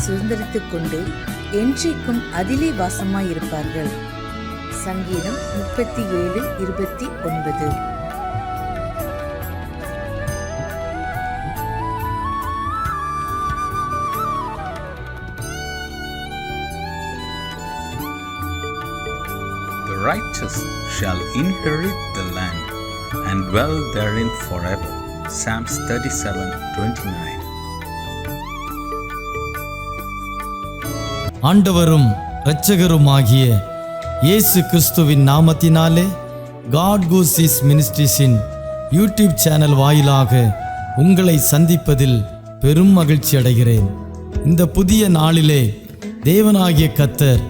சுதந்திரித்துக் கொண்டு என்றைக்கும் அதிலே வாசமாயிருப்பார்கள். சங்கீதம் 37:29. The righteous shall inherit the land and dwell therein forever. Psalms 37:29. ஆண்டவரும் இரட்சகருமாகிய இயேசு கிறிஸ்துவின் நாமத்தினாலே காட் கூசிஸ் மினிஸ்ட்ரீஸின் யூடியூப் சேனல் வாயிலாக உங்களை சந்திப்பதில் பெரும் மகிழ்ச்சி அடைகிறேன். இந்த புதிய நாளிலே தேவனாகிய கர்த்தர்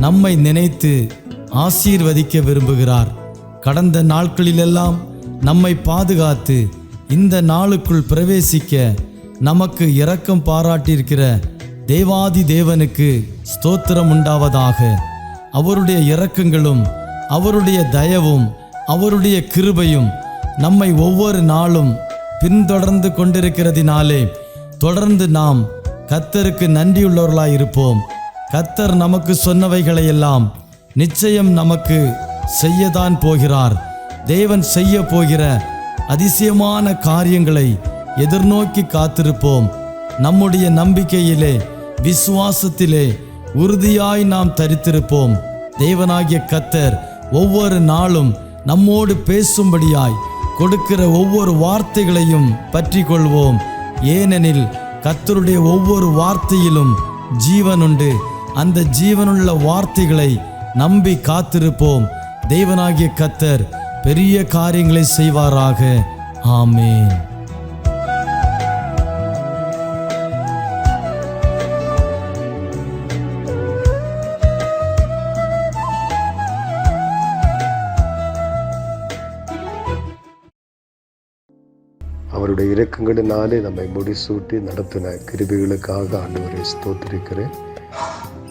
நம்மை நினைத்து ஆசீர்வதிக்க விரும்புகிறார். கடந்த நாட்களிலெல்லாம் நம்மை பாதுகாத்து இந்த நாளுக்குள் பிரவேசிக்க நமக்கு இரக்கம் பாராட்டியிருக்கிற தேவாதி தேவனுக்கு ஸ்தோத்திரம் உண்டாவதாக. அவருடைய இரக்கங்களும் அவருடைய தயவும் அவருடைய கிருபையும் நம்மை ஒவ்வொரு நாளும் பின்தொடர்ந்து கொண்டிருக்கிறதினாலே தொடர்ந்து நாம் கர்த்தருக்கு நன்றியுள்ளவர்களாய் இருப்போம். கர்த்தர் நமக்கு சொன்னவைகளையெல்லாம் நிச்சயம் நமக்கு செய்யத்தான் போகிறார். தேவன் செய்ய போகிற அதிசயமான காரியங்களை எதிர்நோக்கி காத்திருப்போம். நம்முடைய நம்பிக்கையிலே விசுவாசத்திலே உறுதியாய் நாம் தரித்திருப்போம். தேவனாகிய கர்த்தர் ஒவ்வொரு நாளும் நம்மோடு பேசும்படியாய் கொடுக்கிற ஒவ்வொரு வார்த்தைகளையும் பற்றி கொள்வோம். ஏனெனில் கர்த்தருடைய ஒவ்வொரு வார்த்தையிலும் ஜீவனுண்டு. அந்த ஜீவனுள்ள வார்த்தைகளை நம்பி காத்திருப்போம். தேவனாகிய கர்த்தர் பெரிய காரியங்களை செய்வாராக. ஆமென். அவருடைய இரக்கங்களினாலே நம்மை முடிசூட்டி நடத்தின கிருபைகளுக்காக ஆண்டவரை ஸ்தோத்திரிக்கிறேன்.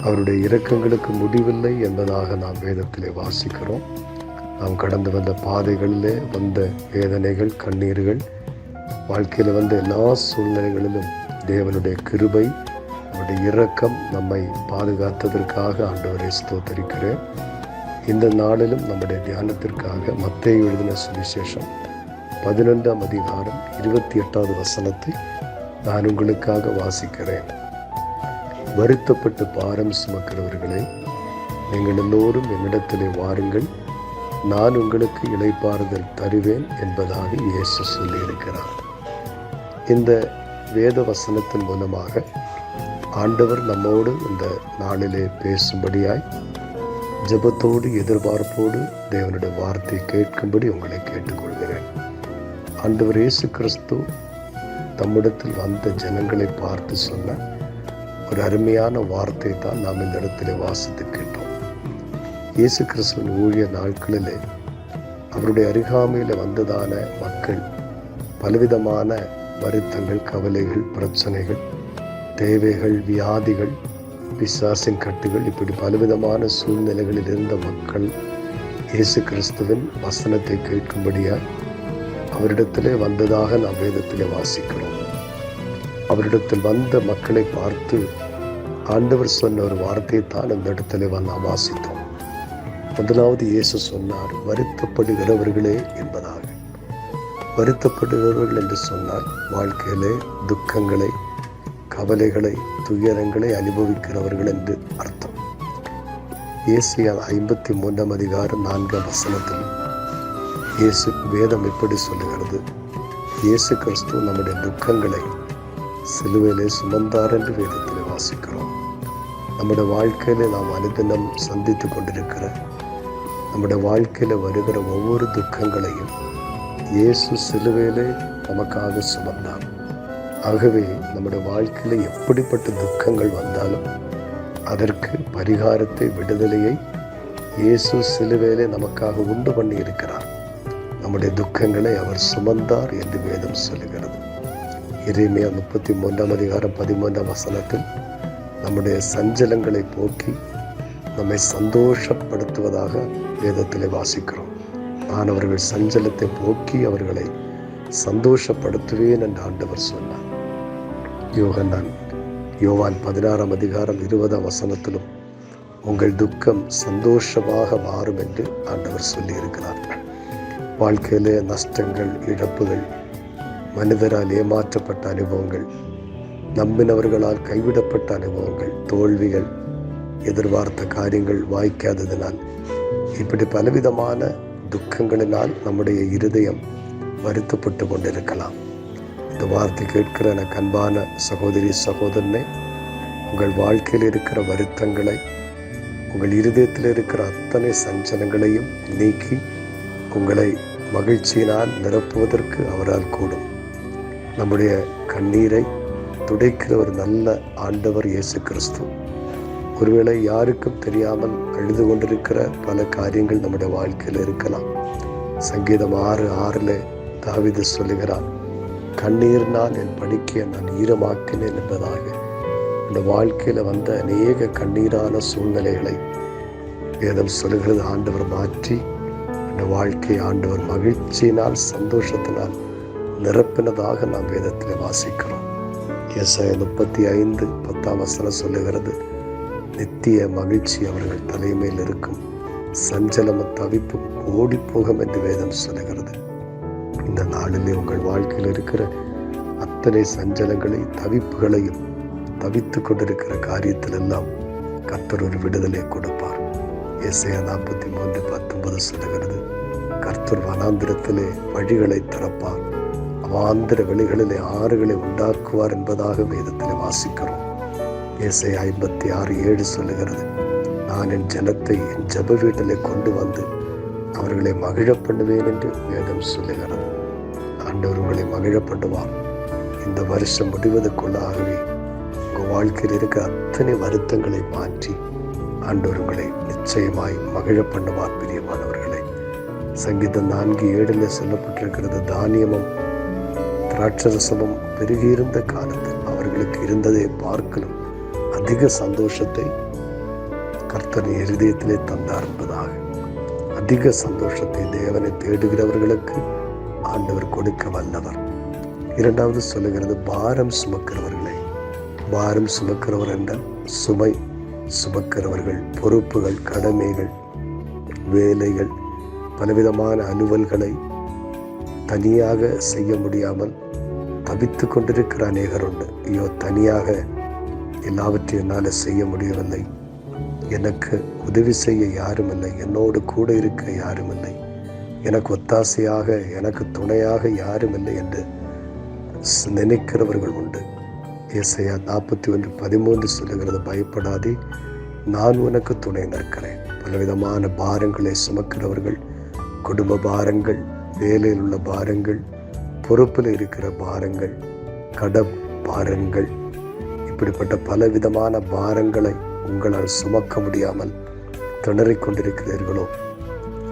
அவருடைய இரக்கங்களுக்கு முடிவில்லை என்பதாக நாம் வேதத்திலே வாசிக்கிறோம். நாம் கடந்து வந்த பாதைகளிலே வந்த வேதனைகள், கண்ணீர்கள், வாழ்க்கையில் வந்த எல்லா சூழ்நிலைகளிலும் தேவனுடைய கிருபை, அவருடைய இரக்கம் நம்மை பாதுகாத்ததற்காக ஆண்டவரை ஸ்தோத்திரிக்கிறேன். இந்த நாளிலும் நம்முடைய தியானத்திற்காக மத்தேயு எழுதின சுவிசேஷம் 11ஆம் அதிகாரம் 28வது வசனத்தை நான் உங்களுக்காக வாசிக்கிறேன். வருத்தப்பட்டு பாரம் சுமக்கிறவர்களே, நீங்கள் எல்லோரும் என்னிடத்திலே வாருங்கள், நான் உங்களுக்கு இளைப்பாறுதல் தருவேன் என்பதாக இயேசு சொல்லியிருக்கிறார். இந்த வேத வசனத்தின் மூலமாக ஆண்டவர் நம்மோடு இந்த நாளிலே பேசும்படியாய் ஜெபத்தோடு எதிர்பார்ப்போடு தேவனுடைய வார்த்தையை கேட்கும்படி உங்களை கேட்டுக்கொள்கிறேன். ஆண்டவர் இயேசு கிறிஸ்து தம்மிடத்தில் வந்த ஜனங்களை பார்த்து சொன்ன ஒரு அருமையான வார்த்தை தான் நாம் இந்த இடத்துல வாசித்து கேட்டோம். இயேசு கிறிஸ்துவின் ஊழிய நாட்களிலே அவருடைய அருகாமையில் வந்ததான மக்கள் பலவிதமான வருத்தங்கள், கவலைகள், பிரச்சனைகள், தேவைகள், வியாதிகள், பிசாசின் கட்டுகள், இப்படி பலவிதமான சூழ்நிலைகளில் இருந்த மக்கள் இயேசு கிறிஸ்துவின் வசனத்தை கேட்கும்படியாய் அவரிடத்திலே வந்ததாக நாம் வேதத்திலே வாசிக்கிறோம். அவரிடத்தில் வந்த மக்களை பார்த்து ஆண்டவர் சொன்ன ஒரு வார்த்தையை தான் இந்த இடத்திலே நாம் வாசித்தோம். முதலாவது இயேசு சொன்னார், வருத்தப்படுகிறவர்களே என்பதாக. வருத்தப்படுகிறவர்கள் என்று சொன்னால் வாழ்க்கையிலே துக்கங்களை, கவலைகளை, துயரங்களை அனுபவிக்கிறவர்கள் என்று அர்த்தம். ஏசாயா 53ஆம் அதிகாரம் 4ஆம் வசனத்தில் இயேசு வேதம் எப்படி சொல்லுகிறது? இயேசு கிறிஸ்து நம்முடைய துக்கங்களை சிலுவையிலே சுமந்தார் என்று வேதத்தில் வாசிக்கிறோம். நம்முடைய வாழ்க்கையில நாம் அனுதினம் சந்தித்து கொண்டிருக்கிற, நம்முடைய வாழ்க்கையில வருகிற ஒவ்வொரு துக்கங்களையும் இயேசு சிலுவையிலே நமக்காக சுமந்தார். ஆகவே நம்முடைய வாழ்க்கையில எப்படிப்பட்ட துக்கங்கள் வந்தாலும் அதற்கு பரிகாரத்தை, விடுதலையை இயேசு சிலுவையிலே நமக்காக உண்டு பண்ணி இருக்கிறார். நம்முடைய துக்கங்களை அவர் சுமந்தார் என்று வேதம் சொல்லுகிறது. எரேமியா 33ஆம் அதிகாரம் 13ஆம் வசனத்தில் நம்முடைய சஞ்சலங்களை போக்கி நம்மை சந்தோஷப்படுத்துவதாக வேதத்திலே வாசிக்கிறோம். நான் அவர்கள் சஞ்சலத்தை போக்கி அவர்களை சந்தோஷப்படுத்துவேன் என்று ஆண்டவர் சொன்னார். யோகன்னான் யோவான் 16:20 உங்கள் துக்கம் சந்தோஷமாக மாறும் என்று ஆண்டவர் சொல்லியிருக்கிறார். வாழ்க்கையிலே நஷ்டங்கள், இழப்புகள், மனிதரால் ஏமாற்றப்பட்ட அனுபவங்கள், நம்பினவர்களால் கைவிடப்பட்ட அனுபவங்கள், தோல்விகள், எதிர்பார்த்த காரியங்கள் வாய்க்காததினால், இப்படி பலவிதமான துக்கங்களினால் நம்முடைய இருதயம் வருத்தப்பட்டு கொண்டிருக்கலாம். இந்த வார்த்தை கேட்கிற எனக்கு அன்பான சகோதரி, சகோதரனே, உங்கள் வாழ்க்கையில் இருக்கிற வருத்தங்களை, உங்கள் இருதயத்தில் இருக்கிற அத்தனை சஞ்சலங்களையும் நீக்கி உங்களை மகிழ்ச்சியினால் நிரப்புவதற்கு அவரால் கூடும். நம்முடைய கண்ணீரை துடைக்கிற ஒரு நல்ல ஆண்டவர் இயேசு கிறிஸ்து. ஒருவேளை யாருக்கும் தெரியாமல் அழுது கொண்டிருக்கிற பல காரியங்கள் நம்முடைய வாழ்க்கையில் இருக்கலாம். சங்கீதம் 6:6 தாவீது சொல்லுகிறான், கண்ணீர்னால் என் படுக்கையை நான் ஈரமாக்கினேன் என்பதாக. இந்த வாழ்க்கையில் வந்த அநேக கண்ணீரான சூழ்நிலைகளை வேதம் சொல்லுகிறது ஆண்டவர் மாற்றி இந்த வாழ்க்கையை ஆண்டவர் மகிழ்ச்சியினால், சந்தோஷத்தினால் நிரப்பினதாக நாம் வேதத்தில் வாசிக்கிறோம். ஏசாயா 35:10 சொல்லுகிறது, நித்திய மகிழ்ச்சி அவர்கள் தலைமையில் இருக்கும், சஞ்சலமும் தவிப்பும் ஓடிப்போகும் என்று வேதம் சொல்லுகிறது. இந்த நாளிலே உங்கள் வாழ்க்கையில் இருக்கிற அத்தனை சஞ்சலங்களை, தவிப்புகளையும், தவித்து கொண்டிருக்கிற காரியத்தில் எல்லாம் கர்த்தர் ஒரு விடுதலை கொடுப்பார். ஏசாயா 43:19 சொல்லுகிறது, கர்த்தர் வனாந்திரத்திலே வழிகளை திறப்பார், அவாந்திர வெளிகளிலே ஆறுகளை உண்டாக்குவார் என்பதாக வேதத்திலே வாசிக்கிறோம். ஏசாயா 56:7 சொல்லுகிறது, நான் என் ஜனத்தை என் ஜெப வீட்டிலே கொண்டு வந்து அவர்களை மகிழ பண்ணுவேன் என்று வேதம் சொல்லுகிறது. ஆண்டவர் உங்களை மகிழ பண்ணுவார். இந்த வருஷம் முடிவதற்குள்ளாகவே உங்கள் வாழ்க்கையில் இருக்க அத்தனை வருத்தங்களை மாற்றி ஆண்டவர் உங்களை நிச்சயமாய் மகிழ பண்ணுவார். பிரியமானவர்களே, சங்கீதம் 4:7 சொல்லப்பட்டிருக்கிறது, தானியமும் திராட்சரசமும் பெருகியிருந்த காலத்தில் அவர்களுக்கு இருந்ததை பார்க்கலும் அதிக சந்தோஷத்தை கர்த்தர் இருதயத்திலே தந்தார் என்பதாக. அதிக சந்தோஷத்தை தேவனை தேடுகிறவர்களுக்கு ஆண்டவர் கொடுக்க வல்லவர். இரண்டாவது சொல்லுகிறது, பாரம் சுமக்கிறவர்களே. பாரம் சுமக்கிறவர் என்ற சுமை சுமக்கிறவர்கள், பொறுப்புகள், கடமைகள், வேலைகள், பலவிதமான அலுவல்களை தனியாக செய்ய முடியாமல் தவித்து கொண்டிருக்கிற அநேகர் உண்டு. ஐயோ, தனியாக எல்லாவற்றையும் என்னால் செய்ய முடியவில்லை, எனக்கு உதவி செய்ய யாரும் இல்லை, என்னோடு கூட இருக்க யாரும் இல்லை, எனக்கு ஒத்தாசையாக, எனக்கு துணையாக யாரும் இல்லை என்று நினைக்கிறவர்கள் உண்டு. ஏசாயா 41:13 சொல்லுகிறது, பயப்படாதே, நான் உனக்கு துணை நிற்கிறேன். பலவிதமான பாரங்களை சுமக்கிறவர்கள், குடும்ப பாரங்கள், வேலையில் உள்ள பாரங்கள், பொறுப்பில் இருக்கிற பாரங்கள், கட பாரங்கள், இப்படிப்பட்ட பலவிதமான பாரங்களை உங்களால் சுமக்க முடியாமல் திணறிக் கொண்டிருக்கிறீர்களோ,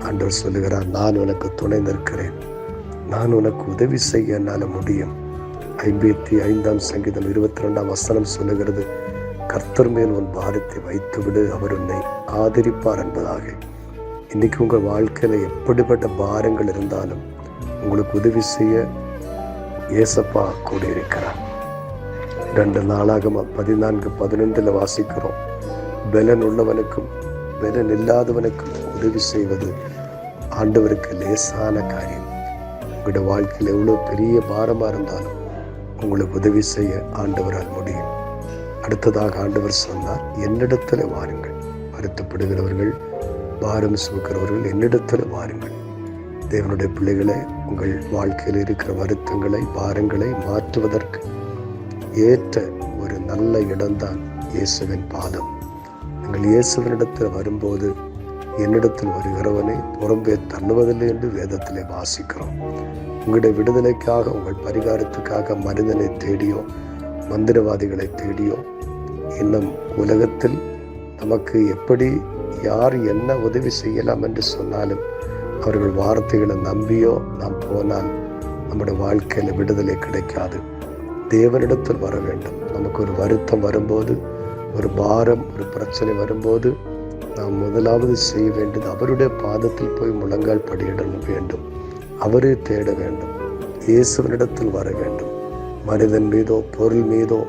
ஆண்டவர் சொல்லுகிறார், நான் உனக்கு துணை நிற்கிறேன், நான் உனக்கு உதவி செய்ய என்னால் முடியும். 55 சங்கீதம் 22 சொல்லுகிறது, கர்த்தர் மேல் உன் பாரத்தை வைத்துவிடு, அவர் உன்னை ஆதரிப்பார் என்பதாக. இன்னைக்கு உங்கள் வாழ்க்கையில் எப்படிப்பட்ட பாரங்கள் இருந்தாலும் உங்களுக்கு உதவி செய்ய ஏசப்பா கூட இருக்கிறார். 2 நாளாகமம் 14:11 வாசிக்கிறோம், பலன் உள்ளவனுக்கும் பலன் இல்லாதவனுக்கும் உதவி செய்வது ஆண்டவருக்கு லேசான காரியம். உங்களுடைய வாழ்க்கையில் எவ்வளோ பெரிய பாரமாக இருந்தாலும் உங்களுக்கு உதவி செய்ய ஆண்டவரால் முடியும். அடுத்ததாக ஆண்டவர் சொன்னார், என்னிடத்தில் வாருங்கள், வருத்தப்படுகிறவர்கள், பாரம் சுமக்கிறவர்கள், என்னிடத்தில் வாருங்கள். தேவனுடைய பிள்ளைகளை, உங்கள் வாழ்க்கையில் இருக்கிற வருத்தங்களை, பாரங்களை மாற்றுவதற்கு ஏற்ற ஒரு நல்ல இடம்தான் இயேசுவின் பாதம். நீங்கள் இயேசுவினிடத்தில் வரும்போது, என்னிடத்தில் வருகிறவனை புறம்பே தள்ளுவதில்லை என்று வேதத்திலே வாசிக்கிறோம். உங்களுடைய விடுதலைக்காக, உங்கள் பரிகாரத்துக்காக மனிதனை தேடியோ, மந்திரவாதிகளை தேடியோ, இன்னும் உலகத்தில் நமக்கு எப்படி யார் என்ன உதவி செய்யலாம் என்று சொன்னாலும் அவர்கள் வார்த்தைகளை நம்பியோ நாம் போனால் நம்முடைய வாழ்க்கையில் விடுதலை கிடைக்காது. தேவனிடத்தில் வர வேண்டும். நமக்கு ஒரு வருத்தம் வரும்போது, ஒரு பாரம், ஒரு பிரச்சனை வரும்போது நாம் முதலாவது செய்ய வேண்டியது அவருடைய பாதத்தில் போய் முழங்கால் படியிட வேண்டும். அவரை தேட வேண்டும். இயேசுவனிடத்தில் வர வேண்டும். மனிதன் மீதோ பொருள் மீதோ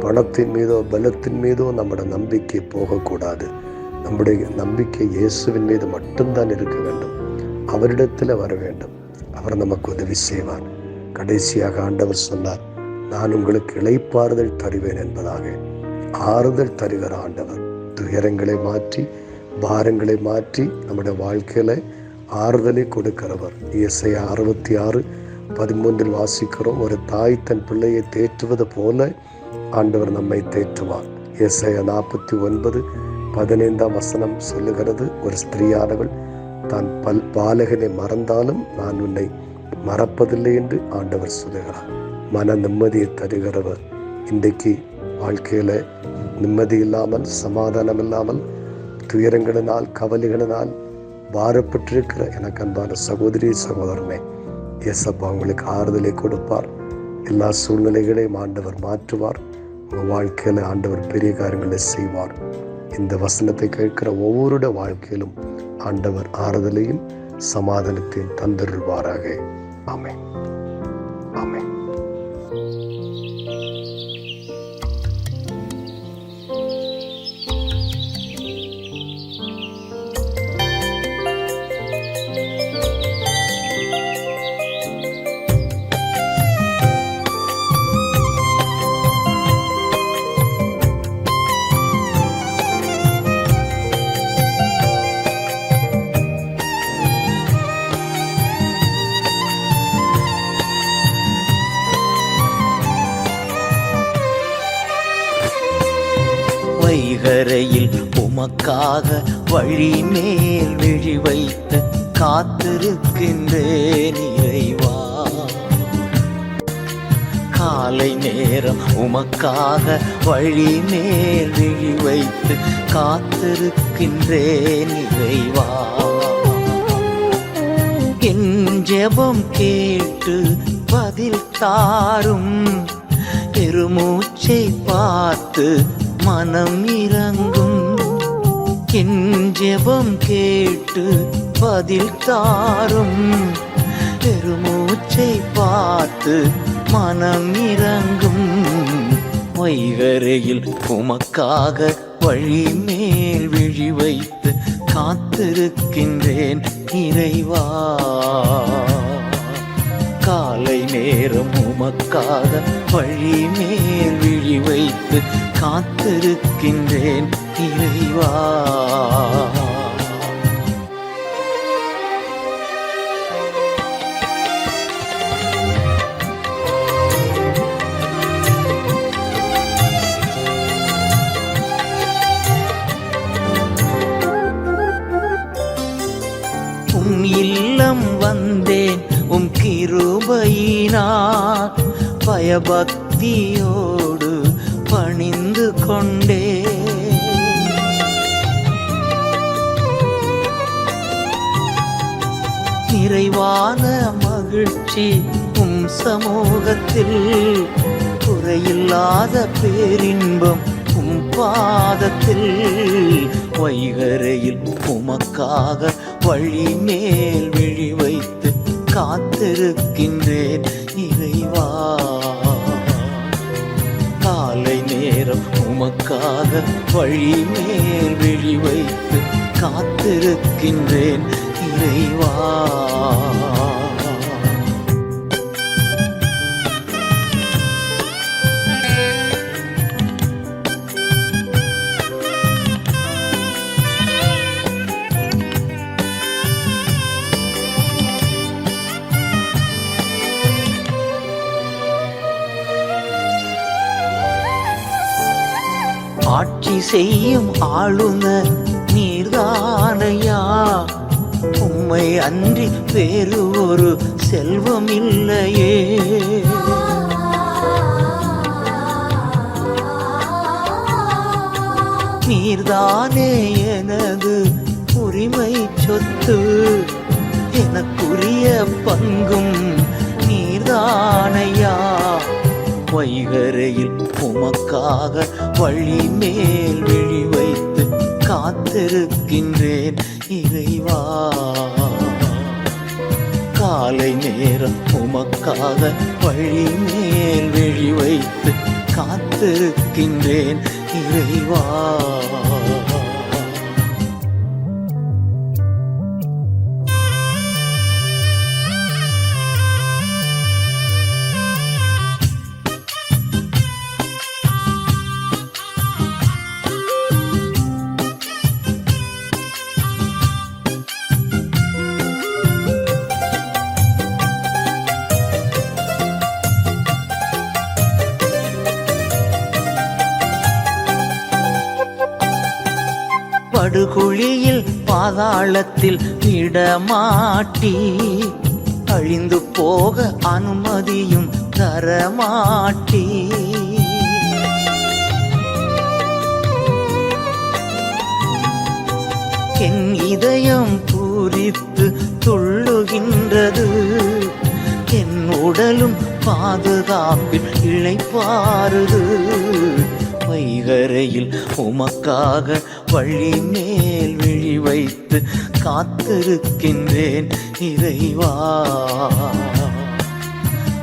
பணத்தின் மீதோ பலத்தின் மீதோ நம்முடைய நம்பிக்கை போகக்கூடாது. நம்முடைய நம்பிக்கை இயேசுவின் மீது மட்டும்தான் இருக்க வேண்டும். அவரிடத்தில் வர வேண்டும். அவர் நமக்கு உதவி செய்வார். கடைசியாக ஆண்டவர் சொன்னார், நான் உங்களுக்கு இளைப்பாறுதல் தருவேன் என்பதாக. ஆறுதல் தருகிற ஆண்டவர். துயரங்களை மாற்றி பாரங்களை மாற்றி நம்முடைய வாழ்க்கையில ஆறுதலை கொடுக்கிறவர். ஏசாயா 66:13 வாசிக்கிறோம், ஒரு தாய் தன் பிள்ளையை தேற்றுவது போல ஆண்டவர் நம்மை தேற்றுவார். ஏசாயா 49:15 சொல்லுகிறது, ஒரு ஸ்திரீயானவள் தான் பாலகனை மறந்தாலும் நான் உன்னை மறப்பதில்லை என்று ஆண்டவர் சொல்லுகிறார். மன நிம்மதியை தருகிறவர். இன்றைக்கு வாழ்க்கையில நிம்மதி இல்லாமல், சமாதானம் இல்லாமல், துயரங்களினால் கவலைகளினால் பாரப்பட்டிருக்கிற எனக்கு அன்பான சகோதரி சகோதரனே, இயேசப்பா உங்களுக்கு ஆறுதலை கொடுப்பார். எல்லா சூழ்நிலைகளையும் ஆண்டவர் மாற்றுவார். உங்கள் வாழ்க்கையில ஆண்டவர் பெரிய காரியங்களை செய்வார். இந்த வசனத்தை கேட்கிற ஒவ்வொருடைய வாழ்க்கையிலும் ஆண்டவர் ஆறுதலையும் சமாதானத்தையும் தந்தருள்வாராக. ஆமென். ஆமென். வைகரையில் உமக்காக வழி மேல் விழி வைத்து காத்திருக்கின்றேன் இறைவா. காலை நேரம் உமக்காக வழி மேல் விழி வைத்து காத்திருக்கின்றேன் இறைவா. என் ஜெபம் கேட்டு பதில் தாரும், பெருமூச்சை பார்த்து மனம் இறங்கும். என் ஜெபம் கேட்டு பதில் தாரும், பெருமூச்சை பார்த்து மனம் இறங்கும். வைகரையில் உமக்காக வழி மேல் விழி வைத்து காத்திருக்கின்றேன் இறைவா. காலை நேரம் உமக்காக வழி மேல் விழி வைத்து காத்திருக்கின்றேன் இறைவா. உம் இல்லம் வந்தேன் உம் கிருபையினால், பயபக்தியோடு பணிந்து கொண்டே. நிறைவான மகிழ்ச்சி உம் சமூகத்தில், குறையில்லாத பேரின்பம் உம் பாதத்தில். வைகரையில் உமக்காக வழி மேல் விழி வைத்து காத்திருக்கின்றேன் இறைவா. காலை நேரம் உமக்காக வழி மேல் விழி வைத்து காத்திருக்கின்றேன் இறைவா. ஆட்சி செய்யும் ஆளுநர் நீர்தானையா, உம்மை அன்றி வேறு ஒரு செல்வம் இல்லையே. நீர்தானே எனது உரிமை சொத்து, எனக்குரிய பங்கும் நீர்தானையா. வைகரையில் உமக்காக வழி மேல் விழி வைத்து காத்திருக்கின்றேன் இறைவா. காலை நேரம் உமக்காக வழி மேல் விழி வைத்து காத்து காத்திருக்கின்றேன் இறைவா. படுகுழியில் பாதாளத்தில் விடமாட்டி, அழிந்து போக அனுமதியும் தரமாட்டி, என் இதயம் பூரித்து துள்ளுகின்றது, என் உடலும் பாதுகாப்பில் இளைப்பாறுது. வைகரையில் உமக்காக வழி மேல் விழி வைத்து காத்திருக்கின்றேன் இறைவா.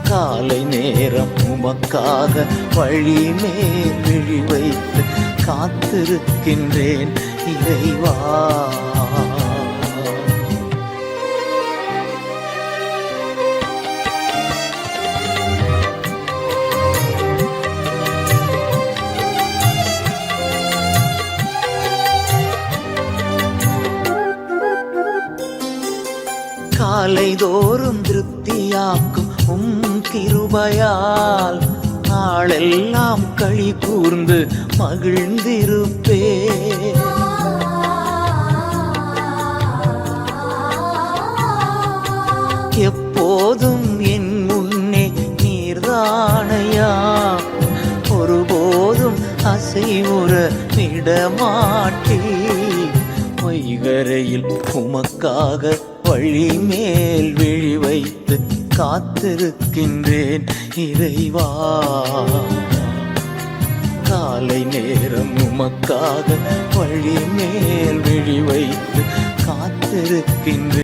காலை நேரம் உமக்காக வழி மேல் விழி வைத்து காத்திருக்கின்றேன் இறைவா. காலைதோறும் திருப்தியாக்கும் கிருபையால் நாளெல்லாம் களி கூர்ந்து மகிழ்ந்திருப்பே. எப்போதும் என் முன்னே நீர்தானையா, ஒருபோதும் அசைவுற விடமாட்டே. வைகரையில் உமக்காக வழி மேல் விழி வைத்து காத்திருக்கின்றேன் இறைவா. காலை நேரம் உமக்காக வழி மேல் விழி வைத்து காத்திருக்கின்றேன்.